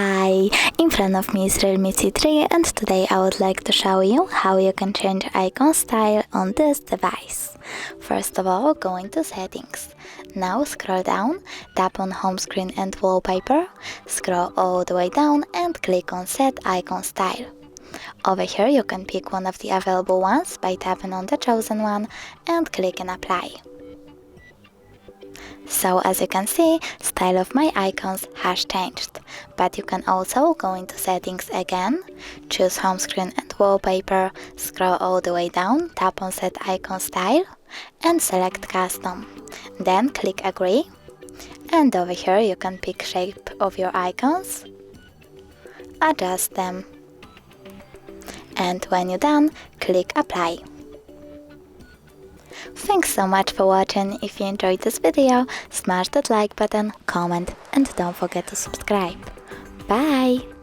Hi, in front of me is REALME C3 and today I would like to show you how you can change icon style on this device. First of all, go into settings. Now scroll down, tap on home screen and wallpaper, scroll all the way down and click on set icon style. Over here you can pick one of the available ones by tapping on the chosen one and clicking apply. So as you can see, style of my icons has changed, but you can also go into settings again, choose home screen and wallpaper, scroll all the way down, tap on set icon style and select custom. Then click agree, and over here you can pick shape of your icons, adjust them, and when you're done, click apply. Thanks so much for watching. If you enjoyed this video, smash that like button, comment and don't forget to subscribe. Bye!